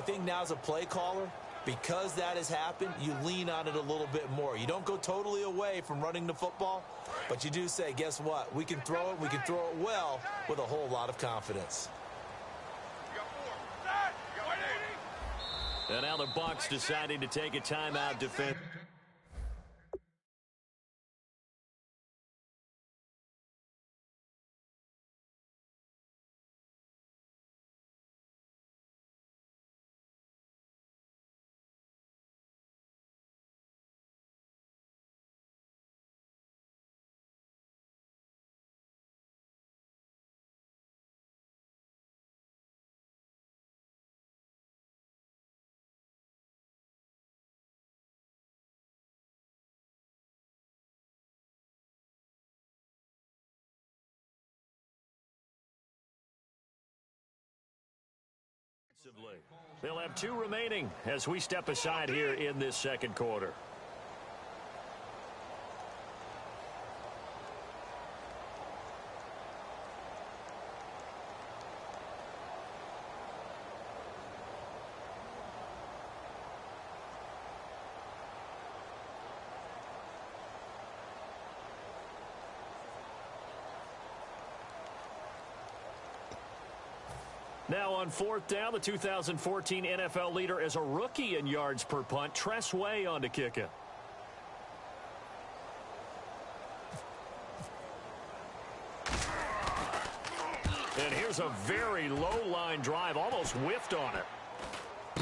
I think now as a play caller, because that has happened, you lean on it a little bit more. You don't go totally away from running the football, but you do say, guess what? We can throw it. We can throw it well with a whole lot of confidence. And now the Bucs deciding to take a timeout defense. They'll have 2 remaining as we step aside here in this second quarter. Now on 4th down, the 2014 NFL leader as a rookie in yards per punt, Tress Way on to kick it. And here's a very low-line drive, almost whiffed on it.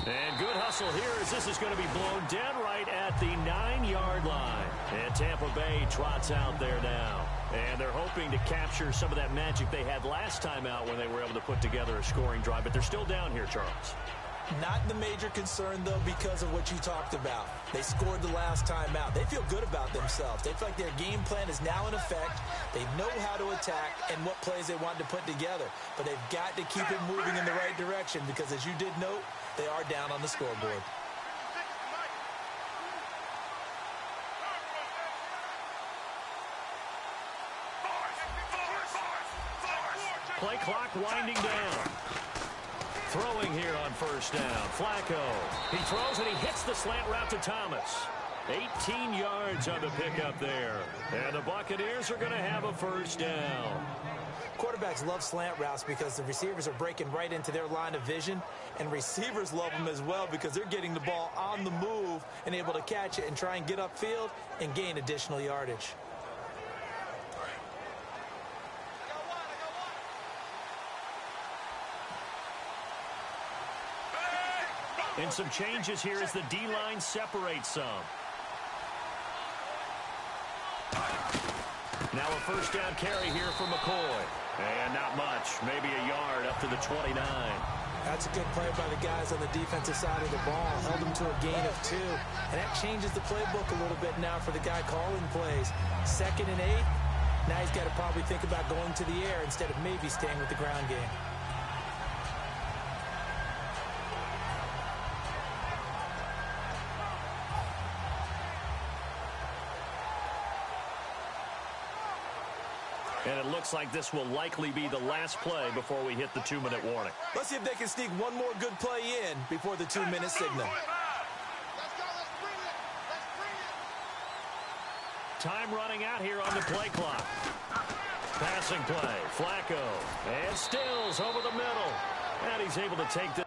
And good hustle here as this is going to be blown dead right at the 9-yard line. And Tampa Bay trots out there now. And they're hoping to capture some of that magic they had last time out when they were able to put together a scoring drive. But they're still down here, Charles. Not the major concern, though, because of what you talked about. They scored the last time out. They feel good about themselves. They feel like their game plan is now in effect. They know how to attack and what plays they want to put together. But they've got to keep it moving in the right direction because, as you did note, they are down on the scoreboard. Play clock winding down. Throwing here on 1st down. Flacco. He throws and he hits the slant route to Thomas. 18 yards on the pickup there. And the Buccaneers are going to have a 1st down. Quarterbacks love slant routes because the receivers are breaking right into their line of vision, and receivers love them as well because they're getting the ball on the move and able to catch it and try and get upfield and gain additional yardage. And some changes here as the D-line separates some. Now a 1st down carry here for McCoy. And not much, maybe a yard up to the 29. That's a good play by the guys on the defensive side of the ball. Held them to a gain of 2. And that changes the playbook a little bit now for the guy calling plays. 2nd and 8. Now he's got to probably think about going to the air instead of maybe staying with the ground game. And it looks like this will likely be the last play before we hit the 2-minute warning. Let's see if they can sneak one more good play in before the 2-minute signal. Time running out here on the play clock. Passing play. Flacco. And Stills over the middle. And he's able to take this.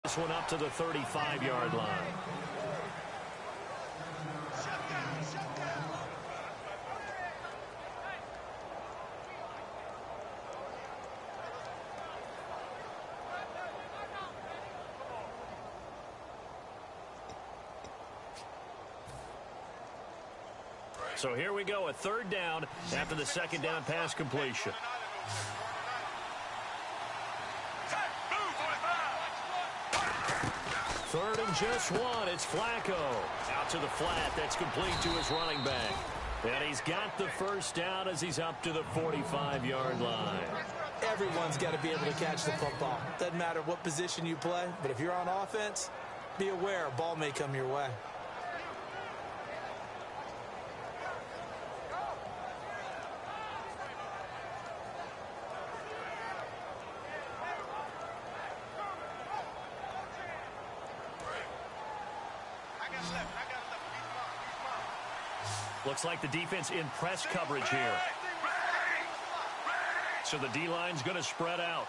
This one up to the 35-yard line. So here we go, a 3rd down after the 2nd down pass completion. 3rd and just 1. It's Flacco. Out to the flat. That's complete to his running back. And he's got the first down as he's up to the 45-yard line. Everyone's got to be able to catch the football. Doesn't matter what position you play, but if you're on offense, be aware a ball may come your way. Looks like the defense in press coverage here. So the D-line's going to spread out.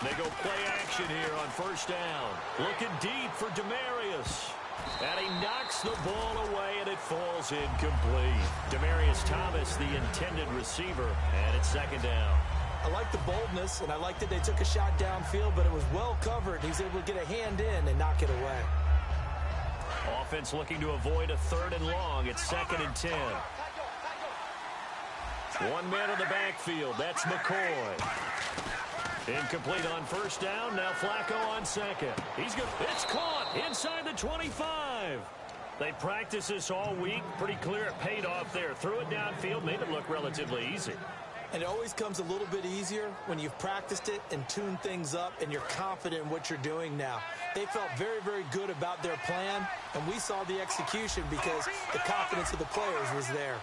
They go play action here on 1st down. Looking deep for Demaryius. And he knocks the ball away, and it falls incomplete. Demaryius Thomas, the intended receiver, and it's 2nd down. I like the boldness, and I like that they took a shot downfield, but it was well covered. He was able to get a hand in and knock it away. Offense looking to avoid a 3rd and long. It's 2nd and 10. One man in the backfield. That's McCoy. Incomplete on 1st down. Now Flacco on 2nd. He's good. It's caught inside the 25. They practiced this all week. Pretty clear it paid off there. Threw it downfield. Made it look relatively easy. And it always comes a little bit easier when you've practiced it and tuned things up and you're confident in what you're doing now. They felt very, very good about their plan, and we saw the execution because the confidence of the players was there.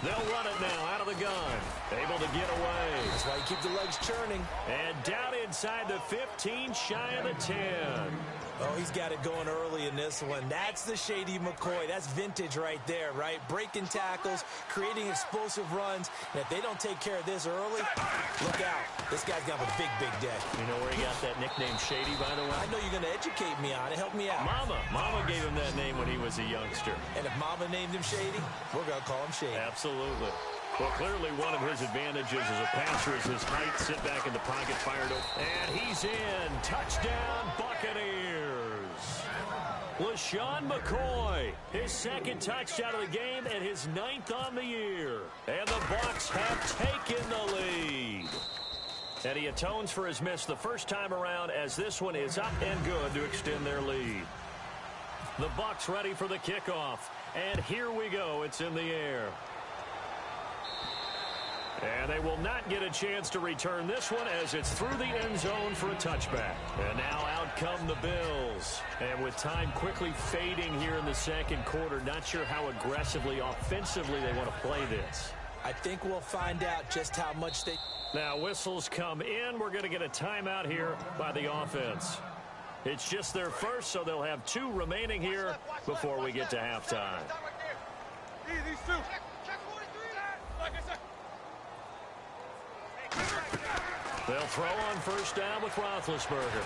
They'll run it now out of the gun. Able to get away. That's why you keep the legs churning. And down inside the 15, shy of the 10. Oh, he's got it going early in this one. That's the Shady McCoy. That's vintage right there, right? Breaking tackles, creating explosive runs. And if they don't take care of this early, look out. This guy's got a big, big day. You know where he got that nickname Shady, by the way? I know you're going to educate me on it. Help me out. Mama gave him that name when he was a youngster. And if Mama named him Shady, we're going to call him Shady. Absolutely. Well, clearly one of his advantages as a passer is his height. Sit back in the pocket, fired up. And he's in. Touchdown, Buccaneers. LaShawn McCoy, his 2nd touchdown of the game and his 9th on the year. And the Bucs have taken the lead. And he atones for his miss the first time around as this one is up and good to extend their lead. The Bucs ready for the kickoff. And here we go. It's in the air. And they will not get a chance to return this one as it's through the end zone for a touchback. And now out come the Bills. And with time quickly fading here in the 2nd quarter, not sure how aggressively, offensively they want to play this. I think we'll find out just how much they... Now whistles come in. We're going to get a timeout here by the offense. It's just their first, so they'll have 2 remaining here before we get to halftime. These 2. They'll throw on 1st down with Roethlisberger.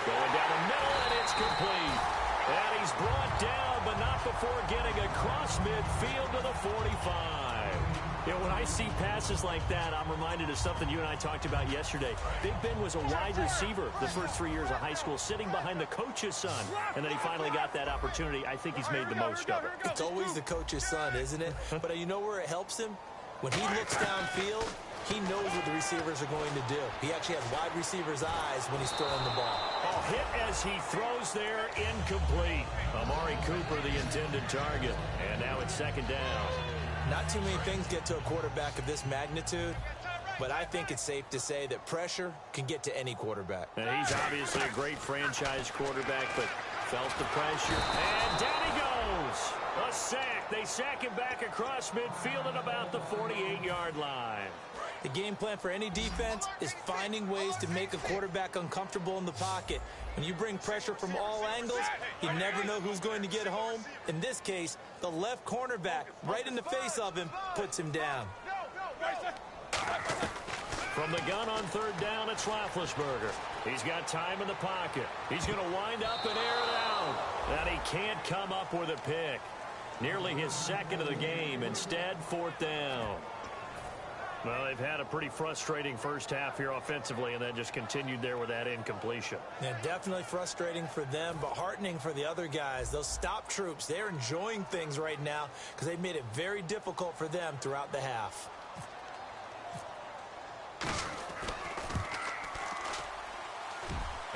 Going down the middle, and it's complete. And he's brought down, but not before getting across midfield to the 45. You know, when I see passes like that, I'm reminded of something you and I talked about yesterday. Big Ben was a wide receiver the first 3 years of high school, sitting behind the coach's son. And then he finally got that opportunity. I think he's made the most of it. It's always the coach's son, isn't it? But you know where it helps him? When he looks downfield, he knows what the receivers are going to do. He actually has wide receivers' eyes when he's throwing the ball. Oh, hit as he throws there, incomplete. Amari Cooper, the intended target. And now it's 2nd down. Not too many things get to a quarterback of this magnitude, but I think it's safe to say that pressure can get to any quarterback. And he's obviously a great franchise quarterback, but felt the pressure. And down he goes. A sack. They sack him back across midfield at about the 48-yard line. The game plan for any defense is finding ways to make a quarterback uncomfortable in the pocket. When you bring pressure from all angles, you never know who's going to get home. In this case, the left cornerback, right in the face of him, puts him down. From the gun on 3rd down, it's Roethlisberger. He's got time in the pocket. He's going to wind up and air it out. And he can't come up with a pick. Nearly his 2nd of the game. Instead, 4th down. Well, they've had a pretty frustrating first half here offensively, and then just continued there with that incompletion. Yeah, definitely frustrating for them, but heartening for the other guys. Those stop troops, they're enjoying things right now because they've made it very difficult for them throughout the half.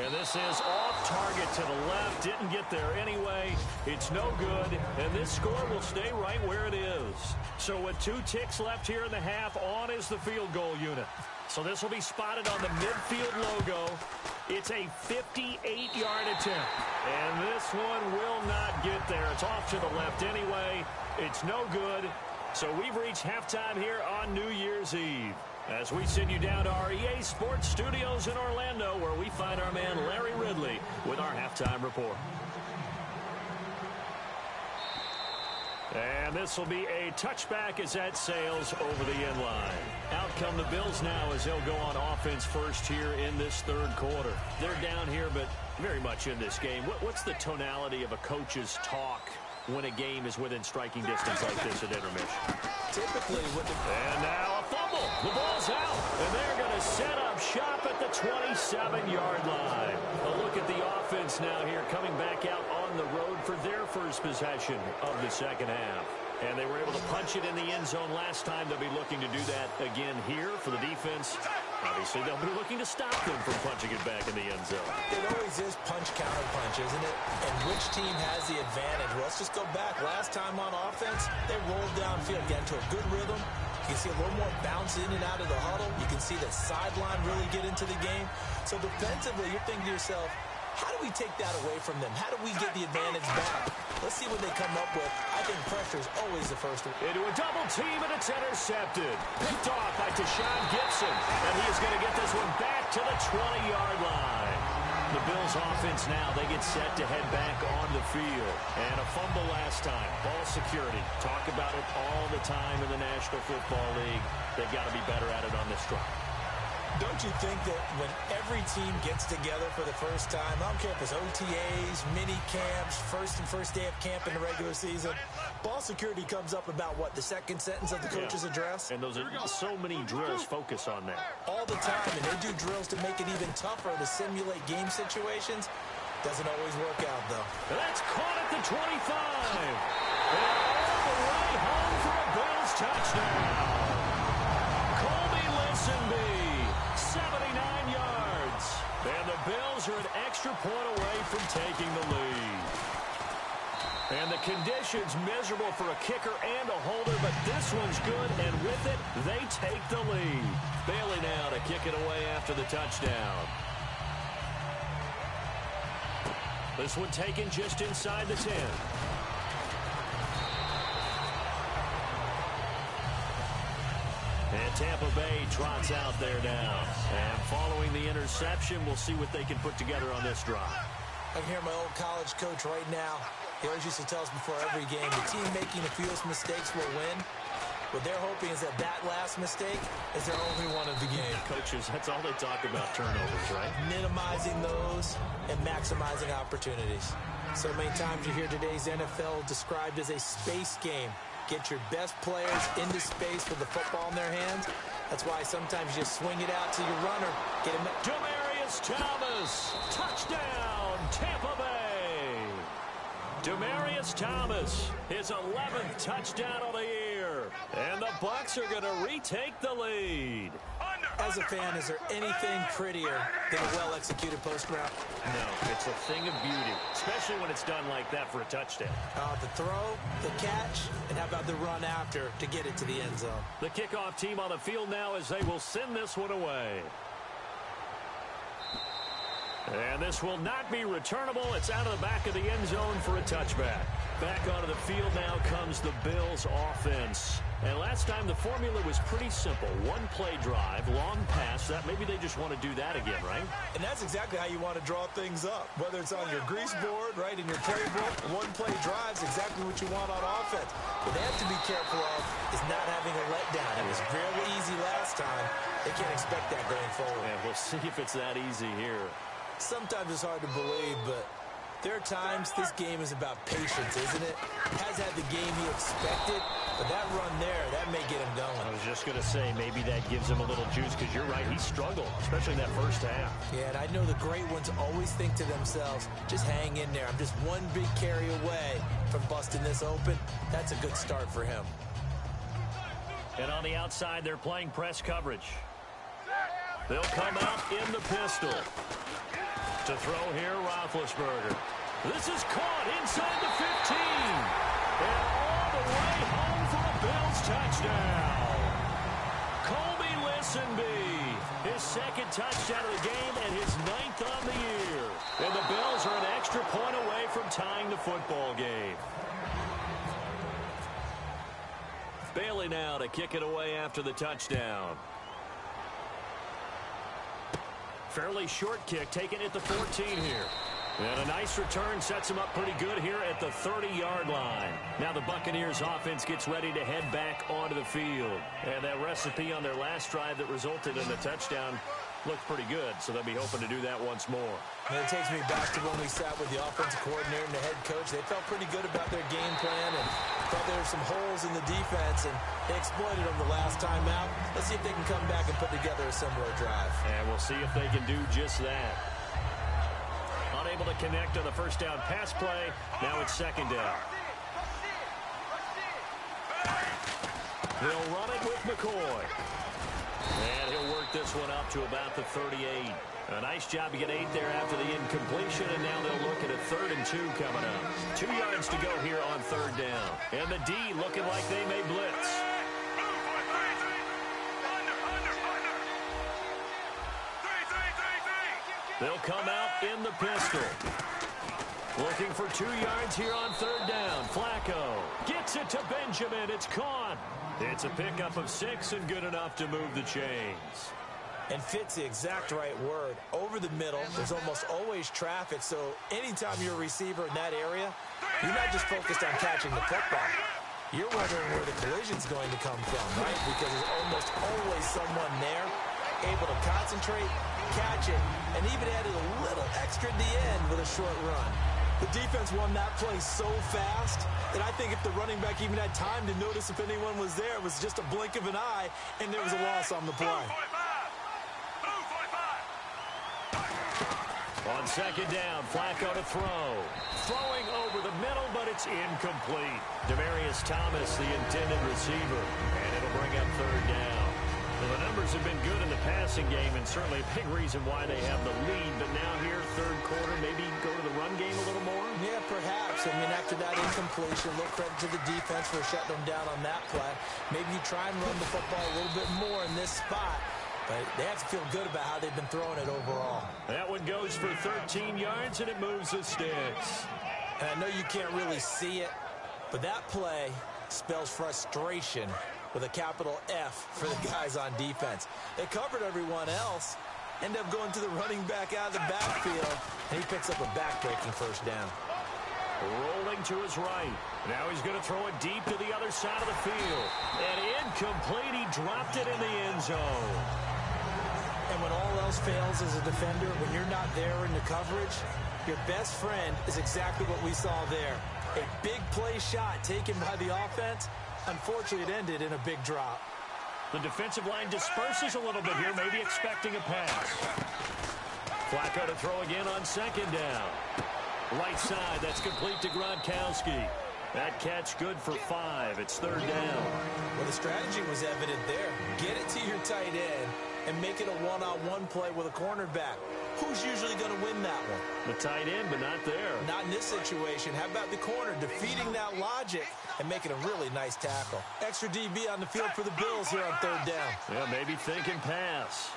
And this is off target to the left. Didn't get there anyway. It's no good. And this score will stay right where it is. So with 2 ticks left here in the half, on is the field goal unit. So this will be spotted on the midfield logo. It's a 58-yard attempt. And this one will not get there. It's off to the left anyway. It's no good. So we've reached halftime here on New Year's Eve, as we send you down to our EA Sports Studios in Orlando, where we find our man Larry Ridley with our halftime report. And this will be a touchback as that sails over the end line. Out come the Bills now as they'll go on offense first here in this third quarter. They're down here, but very much in this game. What's the tonality of a coach's talk when a game is within striking distance like this at intermission? Typically with the... And now a fumble. The ball's out. And they're going to set up shop at the 27-yard line. A look at the offense now here, coming back out on the road for their first possession of the second half. And they were able to punch it in the end zone last time. They'll be looking to do that again here for the defense. Obviously, they'll be looking to stop them from punching it back in the end zone. It always is punch-counter-punch, isn't it? And which team has the advantage? Well, let's just go back. Last time on offense, they rolled downfield, get into a good rhythm. You can see a little more bounce in and out of the huddle. You can see the sideline really get into the game. So defensively, you're thinking to yourself, how do we take that away from them? How do we get the advantage back? Let's see what they come up with. I think pressure is always the first one. Into a double team, and it's intercepted. Picked off by Deshaun Gibson. And he is going to get this one back to the 20-yard line. The Bills offense now, they get set to head back on the field. And a fumble last time. Ball security. Talk about it all the time in the National Football League. They've got to be better at it on this drive. Don't you think that when every team gets together for the first time, I don't care if it's OTAs, mini camps, first day of camp in the regular season, ball security comes up about, what, the second sentence of the coach's address? And those are so many drills focus on that. All the time, and they do drills to make it even tougher to simulate game situations. Doesn't always work out, though. And that's caught at the 25. And all the way home for a Bills touchdown. Colby Listenby. 79 yards. And the Bills are an extra point away from taking the lead. And the conditions miserable for a kicker and a holder, but this one's good, and with it, they take the lead. Bailey now to kick it away after the touchdown. This one taken just inside the 10. And Tampa Bay trots out there now. And following the interception, we'll see what they can put together on this drive. I can hear my old college coach right now. He always used to tell us before every game, the team making the fewest mistakes will win. What they're hoping is that that last mistake is their only one of the game. Coaches, that's all they talk about, turnovers, right? Minimizing those and maximizing opportunities. So many times you hear today's NFL described as a space game. Get your best players into space with the football in their hands. That's why sometimes you just swing it out to your runner. Get him. Demaryius Thomas. Touchdown, Tampa Bay. Demaryius Thomas, his 11th touchdown of the year. And the Bucs are going to retake the lead. As a fan, is there anything prettier than a well-executed post route? No, it's a thing of beauty, especially when it's done like that for a touchdown. The throw, the catch, and how about the run after to get it to the end zone? The kickoff team on the field now as they will send this one away. And this will not be returnable. It's out of the back of the end zone for a touchback. Back onto the field now comes the Bills offense. And last time the formula was pretty simple. One play drive, long pass. That maybe they just want to do that again, right? And that's exactly how you want to draw things up. Whether it's on your grease board, right, in your playbook, one play drive is exactly what you want on offense. What they have to be careful of is not having a letdown. It was really easy last time. They can't expect that going forward. And we'll see if it's that easy here. Sometimes it's hard to believe, but there are times this game is about patience, isn't it? Has had the game he expected, but that run there, that may get him going. I was just going to say, maybe that gives him a little juice, because you're right, he struggled, especially in that first half. Yeah, and I know the great ones always think to themselves, just hang in there. I'm just one big carry away from busting this open. That's a good start for him. And on the outside, they're playing press coverage. They'll come out in the pistol. To throw here, Roethlisberger. This is caught inside the 15. And all the way home for a Bills touchdown. Colby Listenbee, his second touchdown of the game and his 9th on the year. And the Bills are an extra point away from tying the football game. Bailey now to kick it away after the touchdown. Fairly short kick, taken at the 14 here. And a nice return sets him up pretty good here at the 30-yard line. Now the Buccaneers offense gets ready to head back onto the field. And that recipe on their last drive that resulted in a touchdown looked pretty good, so they'll be hoping to do that once more. And it takes me back to when we sat with the offensive coordinator and the head coach. They felt pretty good about their game plan and thought there were some holes in the defense, and they exploited them the last time out. Let's see if they can come back and put together a similar drive. And we'll see if they can do just that. Unable to connect on the first down pass play. Now it's second down. They'll run it with McCoy. And he'll work this one up to about the 38. A nice job to get 8 there after the incompletion, and now they'll look at a 3rd and 2 coming up. 2 yards to go here on 3rd down. And the D looking like they may blitz. They'll come out in the pistol. Looking for 2 yards here on 3rd down. Flacco gets it to Benjamin. It's caught. It's a pickup of 6 and good enough to move the chains. And fits the exact right word. Over the middle, there's almost always traffic, so anytime you're a receiver in that area, you're not just focused on catching the football. You're wondering where the collision's going to come from, right? Because there's almost always someone there able to concentrate, catch it, and even added a little extra at the end with a short run. The defense won that play so fast that I think if the running back even had time to notice if anyone was there, it was just a blink of an eye, and there was a loss on the play. On second down, Flacco to throw. Throwing over the middle, but it's incomplete. Demaryius Thomas, the intended receiver, and it'll bring up 3rd down. Well, the numbers have been good in the passing game, and certainly a big reason why they have the lead. But now here, 3rd quarter, maybe go to the run game a little more? Yeah, perhaps. I mean, after that incompletion, a little credit to the defense for shutting them down on that play. Maybe you try and run the football a little bit more in this spot. But they have to feel good about how they've been throwing it overall. That one goes for 13 yards, and it moves the sticks. And I know you can't really see it, but that play spells frustration with a capital F for the guys on defense. They covered everyone else, end up going to the running back out of the backfield, and he picks up a back-breaking 1st down. Rolling to his right. Now he's going to throw it deep to the other side of the field. And incomplete. He dropped it in the end zone. And when all else fails as a defender, when you're not there in the coverage, your best friend is exactly what we saw there. A big play shot taken by the offense. Unfortunately, it ended in a big drop. The defensive line disperses a little bit here, maybe expecting a pass. Flacco to throw again on 2nd down. Right side, that's complete to Gronkowski. That catch good for 5. It's 3rd down. Well, the strategy was evident there. Get it to your tight end and make it a one-on-one play with a cornerback. Who's usually going to win that one? The tight end, but not there. Not in this situation. How about the corner defeating that logic and making a really nice tackle? Extra DB on the field for the Bills here on 3rd down. Yeah, maybe thinking pass.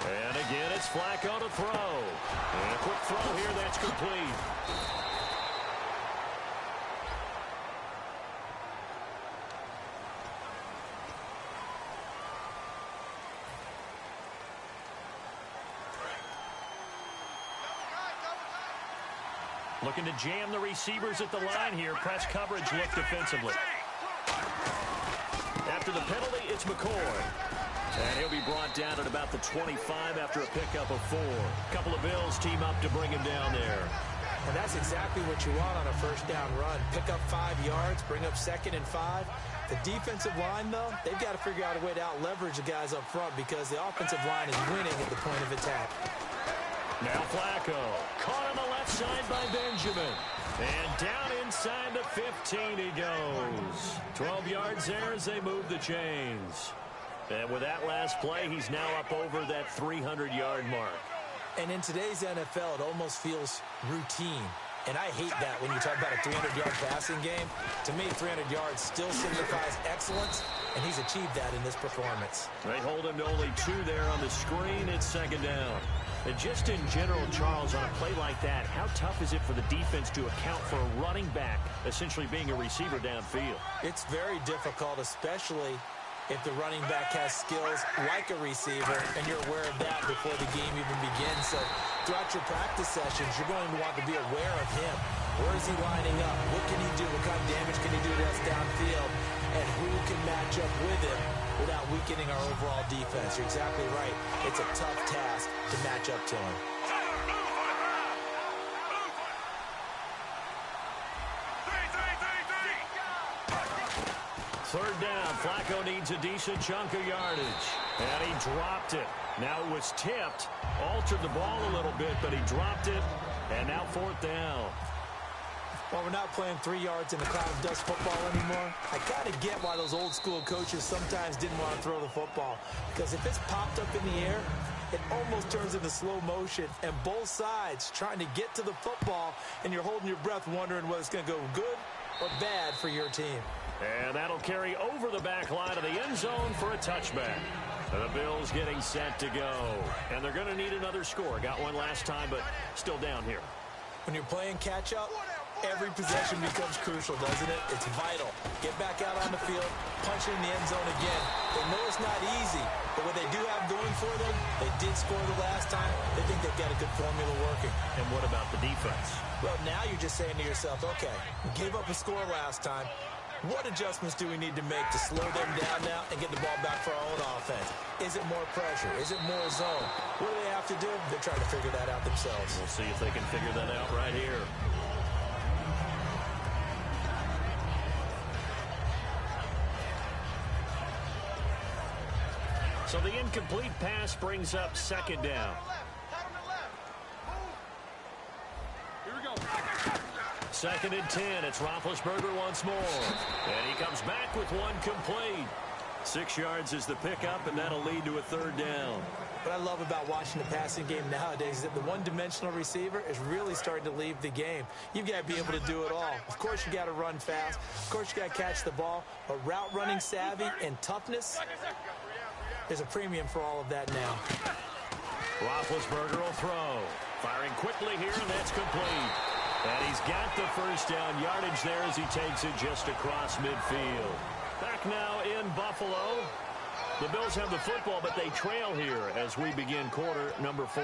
And again, it's Flacco to throw. And a quick throw here, that's complete. Looking to jam the receivers at the line here. Press coverage look defensively. After the penalty, it's McCoy. And he'll be brought down at about the 25 after a pickup of 4. A couple of Bills team up to bring him down there. And that's exactly what you want on a 1st down run. Pick up 5 yards, bring up 2nd and 5. The defensive line, though, they've got to figure out a way to out-leverage the guys up front because the offensive line is winning at the point of attack. Now Flacco, caught on the left side by Benjamin. And down inside the 15 he goes. 12 yards there as they move the chains. And with that last play, he's now up over that 300-yard mark. And in today's NFL, it almost feels routine. And I hate that when you talk about a 300-yard passing game. To me, 300 yards still signifies excellence, and he's achieved that in this performance. They hold him to only 2 there on the screen. It's second down. And just in general, Charles, on a play like that, how tough is it for the defense to account for a running back essentially being a receiver downfield? It's very difficult, especially if the running back has skills like a receiver, and you're aware of that before the game even begins. So throughout your practice sessions, you're going to want to be aware of him. Where is he lining up? What can he do? What kind of damage can he do to us downfield? And who can match up with him without weakening our overall defense? You're exactly right. It's a tough task to match up to him. Third down, Flacco needs a decent chunk of yardage. And he dropped it. Now it was tipped, altered the ball a little bit, but he dropped it. And now fourth down. Well, we're not playing 3 yards in a cloud of dust football anymore. I kind of get why those old school coaches sometimes didn't want to throw the football. Because if it's popped up in the air, it almost turns into slow motion. And both sides trying to get to the football, and you're holding your breath wondering whether it's going to go good or bad for your team. And that'll carry over the back line of the end zone for a touchback. The Bills getting set to go. And they're going to need another score. Got one last time, but still down here. When you're playing catch-up, every possession becomes crucial, doesn't it? It's vital. Get back out on the field, punch it in the end zone again. They know it's not easy, but what they do have going for them, they did score the last time. They think they've got a good formula working. And what about the defense? Well, now you're just saying to yourself, okay, we gave up a score last time. What adjustments do we need to make to slow them down now and get the ball back for our own offense? Is it more pressure? Is it more zone? What do they have to do? They're trying to figure that out themselves. We'll see if they can figure that out right here. So the incomplete pass brings up second down. Here we go. Second and 10. It's Roethlisberger once more. And he comes back with one complete. 6 yards is the pickup, and that'll lead to a third down. What I love about watching the passing game nowadays is that the one-dimensional receiver is really starting to leave the game. You've got to be able to do it all. Of course, you got to run fast. Of course, you got to catch the ball. But route running savvy and toughness, there's a premium for all of that now. Roethlisberger will throw. Firing quickly here, and that's complete. And he's got the first down yardage there as he takes it just across midfield. Back now in Buffalo. The Bills have the football, but they trail here as we begin quarter number 4.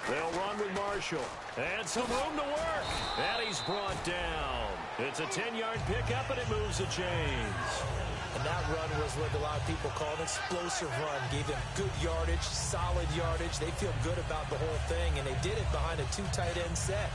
They'll run with Marshall. And some room to work. And he's brought down. It's a 10-yard pickup, and it moves the chains. And that run was what a lot of people call an explosive run. Gave them good yardage, solid yardage. They feel good about the whole thing, and they did it behind a 2 tight end set.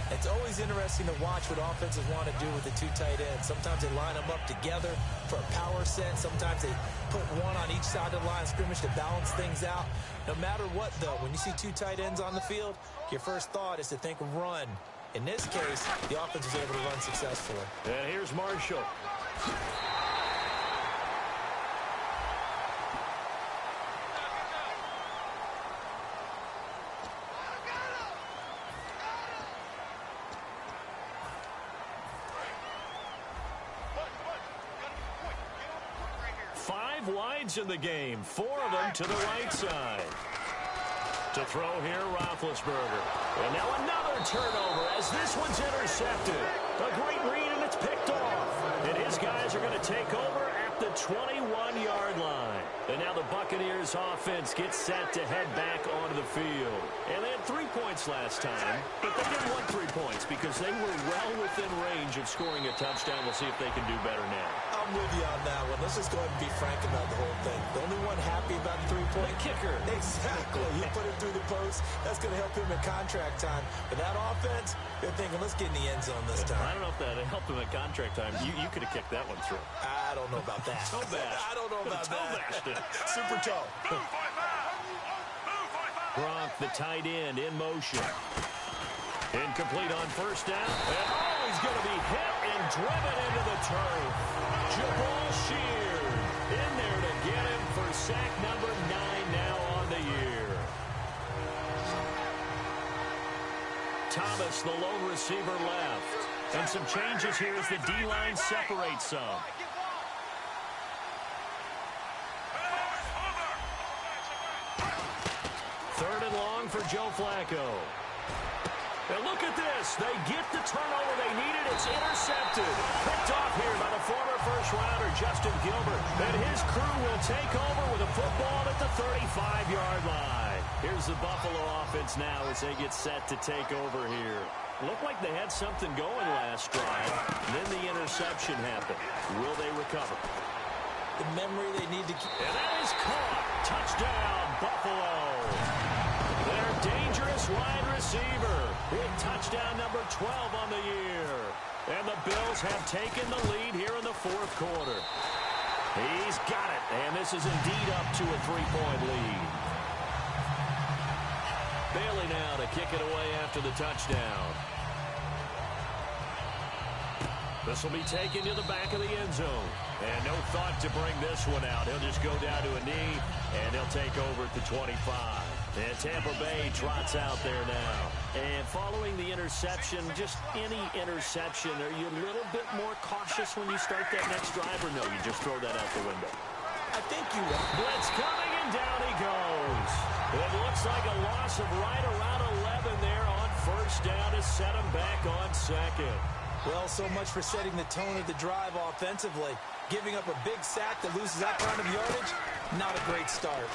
It's always interesting to watch what offenses want to do with the 2 tight ends. Sometimes they line them up together for a power set. Sometimes they put one on each side of the line of scrimmage to balance things out. No matter what, though, when you see 2 tight ends on the field, your first thought is to think run. In this case, the offense was able to run successfully. And here's Marshall. wides in the game, 4 of them to the right side. To throw here, Roethlisberger. And now another turnover as this one's intercepted. A great read, and it's picked off. And his guys are going to take over at the 21-yard line. And now the Buccaneers offense gets set to head back onto the field. And they had 3 points last time, but they didn't want 3 points because they were well within range of scoring a touchdown. We'll see if they can do better now. I'm with you on that one. Let's just go ahead and be frank about the whole thing. The only one happy about the 3-point kicker. Exactly. You put it through the post. That's going to help him in contract time. But that offense, they're thinking, let's get in the end zone this time. I don't know if that helped him at contract time. You could have kicked that one through. I don't know about that. Toe bash. I don't know about that. Super toe. Gronk, the tight end, in motion. Incomplete on first down. And he's going to be hit and driven into the turf. Jabal Sheard in there to get him for sack number 9 now on the year. Thomas, the lone receiver, left. And some changes here as the D-line separates some. Third and long for Joe Flacco. And look at this. They get the turnover they needed. It's intercepted. Picked off here by the former first-rounder, Justin Gilbert. And his crew will take over with a football at the 35-yard line. Here's the Buffalo offense now as they get set to take over here. Looked like they had something going last drive. Then the interception happened. Will they recover? The memory they need to keep. And that is caught. Touchdown, Buffalo. Their dangerous wide receiver. Big touchdown number 12 on the year. And the Bills have taken the lead here in the fourth quarter. He's got it. And this is indeed up to a 3-point lead. Bailey now to kick it away after the touchdown. This will be taken to the back of the end zone. And no thought to bring this one out. He'll just go down to a knee, and he'll take over at the 25. And Tampa Bay trots out there now. And following the interception, just any interception, are you a little bit more cautious when you start that next drive, or no, you just throw that out the window? I think you will. Blitz coming, and down he goes. It looks like a loss of right around 11 there on first down to set him back on second. Well, so much for setting the tone of the drive offensively. Giving up a big sack that loses that kind of yardage, not a great start.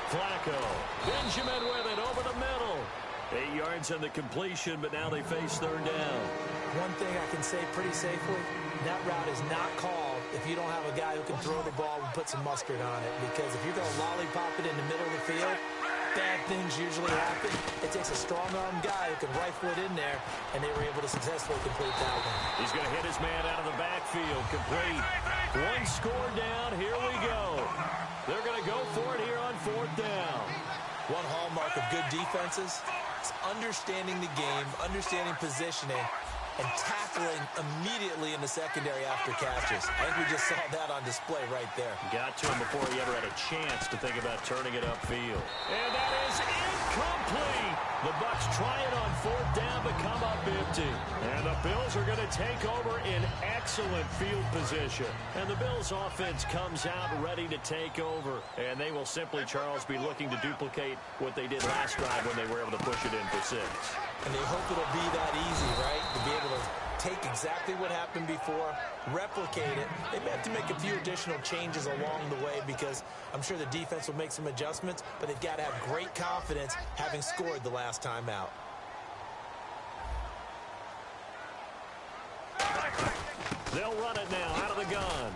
Flacco. Benjamin with it over the middle. 8 yards on the completion, but now they face third down. One thing I can say pretty safely, that route is not called if you don't have a guy who can throw the ball and put some mustard on it. Because if you're going to lollipop it in the middle of the field, bad things usually happen. It takes a strong-arm guy who can rifle it in there, and they were able to successfully complete that one. He's going to hit his man out of the backfield. Complete. One score down. Here we go. They're going to go for it here on fourth down. One hallmark of good defenses is understanding the game, understanding positioning, and tackling immediately in the secondary after catches. I think we just saw that on display right there. Got to him before he ever had a chance to think about turning it upfield. And that is incomplete. The Bucs try it on fourth down, but come up empty. And the Bills are going to take over in excellent field position. And the Bills offense comes out ready to take over. And they will simply, Charles, be looking to duplicate what they did last drive when they were able to push it in for 6. And they hope it'll be that easy, right? To be able to take exactly what happened before, replicate it. They may have to make a few additional changes along the way because I'm sure the defense will make some adjustments, but they've got to have great confidence having scored the last time out. They'll run it now out of the gun.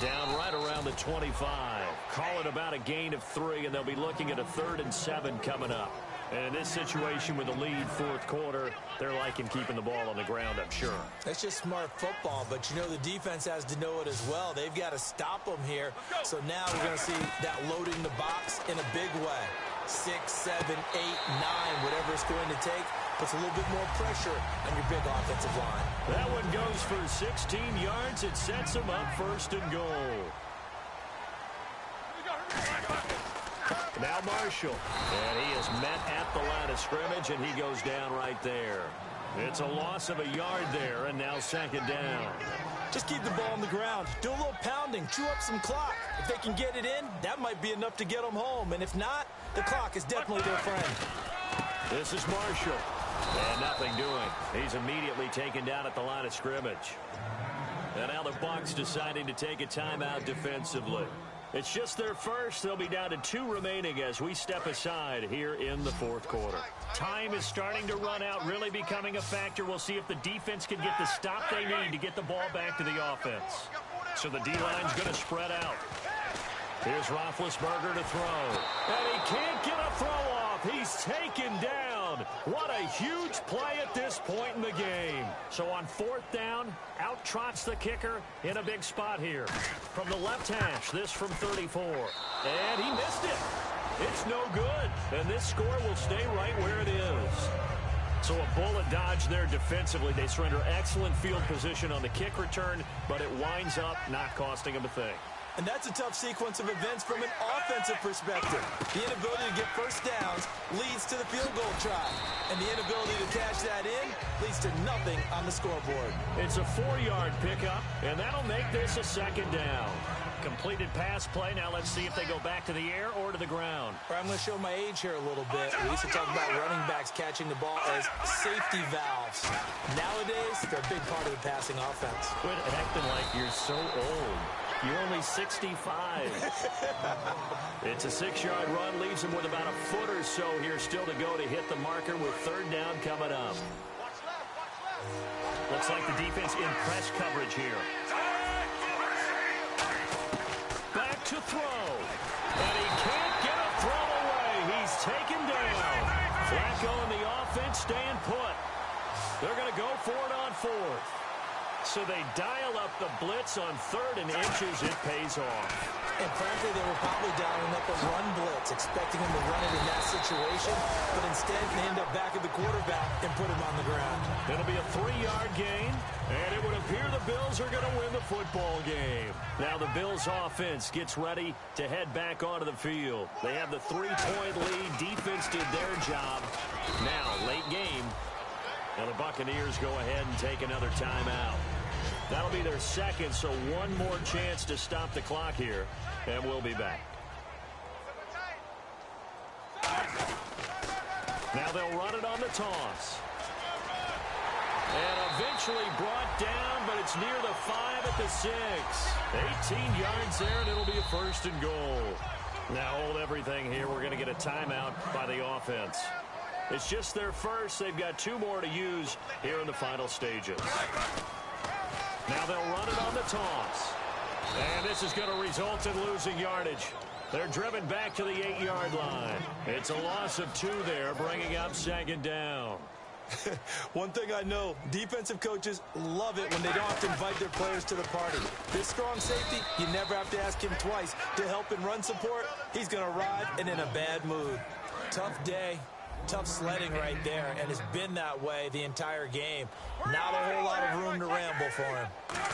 Down right around the 25. Call it about a gain of 3, and they'll be looking at a 3rd and 7 coming up. And in this situation with the lead fourth quarter, they're liking keeping the ball on the ground, I'm sure. That's just smart football, but you know the defense has to know it as well. They've got to stop them here. So now we're going to see that loading the box in a big way. 6, 7, 8, 9, whatever it's going to take, puts a little bit more pressure on your big offensive line. That one goes for 16 yards. It sets them up 1st and goal. Now Marshall, and he is met at the line of scrimmage, and he goes down right there. It's a loss of a yard there, and now second down. Just keep the ball on the ground. Do a little pounding. Chew up some clock. If they can get it in, that might be enough to get them home. And if not, the clock is definitely their friend. This is Marshall. And nothing doing. He's immediately taken down at the line of scrimmage. And now the Bucs deciding to take a timeout defensively. It's just their first. They'll be down to 2 remaining as we step aside here in the fourth quarter. Time is starting to run out, really becoming a factor. We'll see if the defense can get the stop they need to get the ball back to the offense. So the D-line's going to spread out. Here's Roethlisberger to throw. And he can't get a throw off. He's taken down. What a huge play at this point in the game. So on fourth down, out trots the kicker in a big spot here. From the left hash, this from 34. And he missed it. It's no good. And this score will stay right where it is. So a bullet dodge there defensively. They surrender excellent field position on the kick return, but it winds up not costing them a thing. And that's a tough sequence of events from an offensive perspective. The inability to get first downs leads to the field goal try. And the inability to cash that in leads to nothing on the scoreboard. It's a 4-yard pickup, and that'll make this a second down. Completed pass play. Now let's see if they go back to the air or to the ground. I'm going to show my age here a little bit. We used to talk about running backs catching the ball as safety valves. Nowadays, they're a big part of the passing offense. Quit acting like you're so old. You're only 65. It's a 6-yard run. Leaves him with about a foot or so here still to go to hit the marker with third down coming up. Looks like the defense in press coverage here. Back to throw. And he can't get a throw away. He's taken down. Flacco and the offense staying put. They're going to go for it on fourth. So they dial up the blitz on 3rd and inches. It pays off. And frankly, they were probably dialing up a run blitz, expecting him to run it in that situation. But instead, they end up back at the quarterback and put him on the ground. It'll be a 3-yard gain, and it would appear the Bills are going to win the football game. Now the Bills offense gets ready to head back onto the field. They have the 3-point lead. Defense did their job. Now, late game. Now the Buccaneers go ahead and take another timeout. That'll be their second, so one more chance to stop the clock here, and we'll be back. Now they'll run it on the toss. And eventually brought down, but it's near the 5 at the 6. 18 yards there, and it'll be a 1st and goal. Now hold everything here. We're going to get a timeout by the offense. It's just their first. They've got 2 more to use here in the final stages. Now they'll run it on the toss. And this is going to result in losing yardage. They're driven back to the 8-yard line. It's a loss of 2 there, bringing up second down. One thing I know, defensive coaches love it when they don't have to invite their players to the party. This strong safety, you never have to ask him twice to help in run support. He's going to arrive and in a bad mood. Tough day. Tough sledding right there, and it's been that way the entire game. Not a whole lot of room to ramble for him.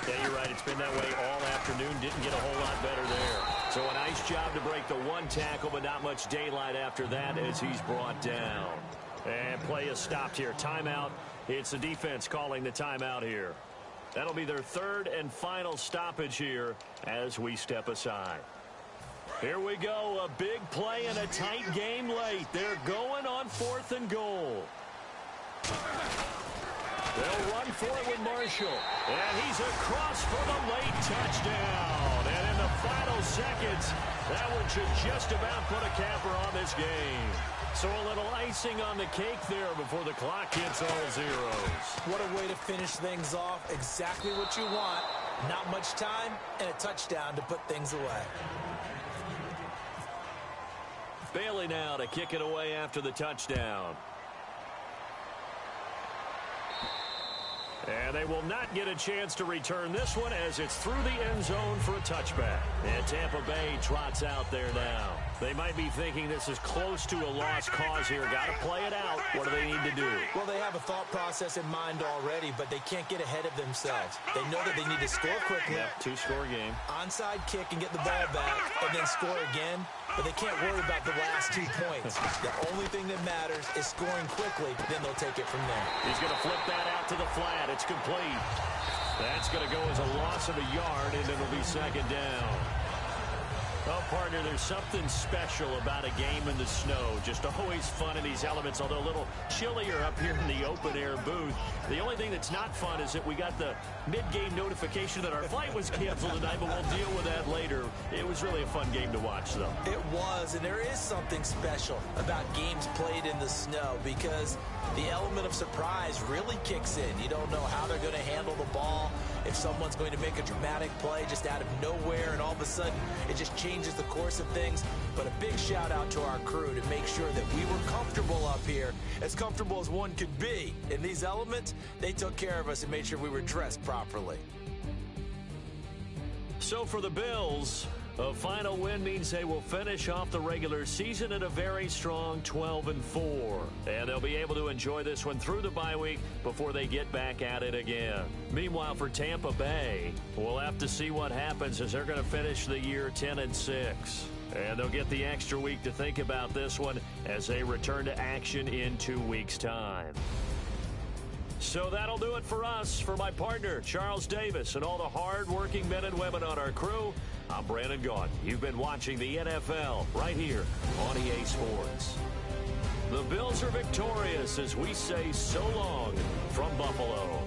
Yeah, you're right. It's been that way all afternoon. Didn't get a whole lot better there. So a nice job to break the 1 tackle, but not much daylight after that as he's brought down. And play is stopped here. Timeout. It's the defense calling the timeout here. That'll be their 3rd and final stoppage here as we step aside. Here we go, a big play and a tight game late. They're going on 4th and goal. They'll run for it with Marshall. And he's across for the late touchdown. And in the final seconds, that one should just about put a capper on this game. So a little icing on the cake there before the clock hits all zeros. What a way to finish things off. Exactly what you want. Not much time and a touchdown to put things away. Bailey now to kick it away after the touchdown. And they will not get a chance to return this one as it's through the end zone for a touchback. And Tampa Bay trots out there now. They might be thinking this is close to a lost cause here. Got to play it out. What do they need to do? Well, they have a thought process in mind already, but they can't get ahead of themselves. They know that they need to score quickly. Yep, two-score game. Onside kick and get the ball back, and then score again. But they can't worry about the last 2 points. The only thing that matters is scoring quickly. Then they'll take it from there. He's going to flip that out to the flat. It's complete. That's going to go as a loss of a yard, and it'll be second down. Well, partner, there's something special about a game in the snow. Just always fun in these elements, although a little chillier up here in the open-air booth. The only thing that's not fun is that we got the mid-game notification that our flight was canceled tonight, but we'll deal with that later. It was really a fun game to watch, though. It was, and there is something special about games played in the snow because the element of surprise really kicks in. You don't know how they're going to handle the ball, if someone's going to make a dramatic play just out of nowhere, and all of a sudden it just changes the course of things. But a big shout out to our crew to make sure that we were comfortable up here, as comfortable as one could be. In these elements, they took care of us and made sure we were dressed properly. So for the Bills, a final win means they will finish off the regular season at a very strong 12-4. And they'll be able to enjoy this one through the bye week before they get back at it again. Meanwhile, for Tampa Bay, we'll have to see what happens as they're going to finish the year 10-6. And they'll get the extra week to think about this one as they return to action in 2 weeks' time. So that'll do it for us. For my partner, Charles Davis, and all the hard-working men and women on our crew, I'm Brandon Gaudin. You've been watching the NFL right here on EA Sports. The Bills are victorious as we say so long from Buffalo.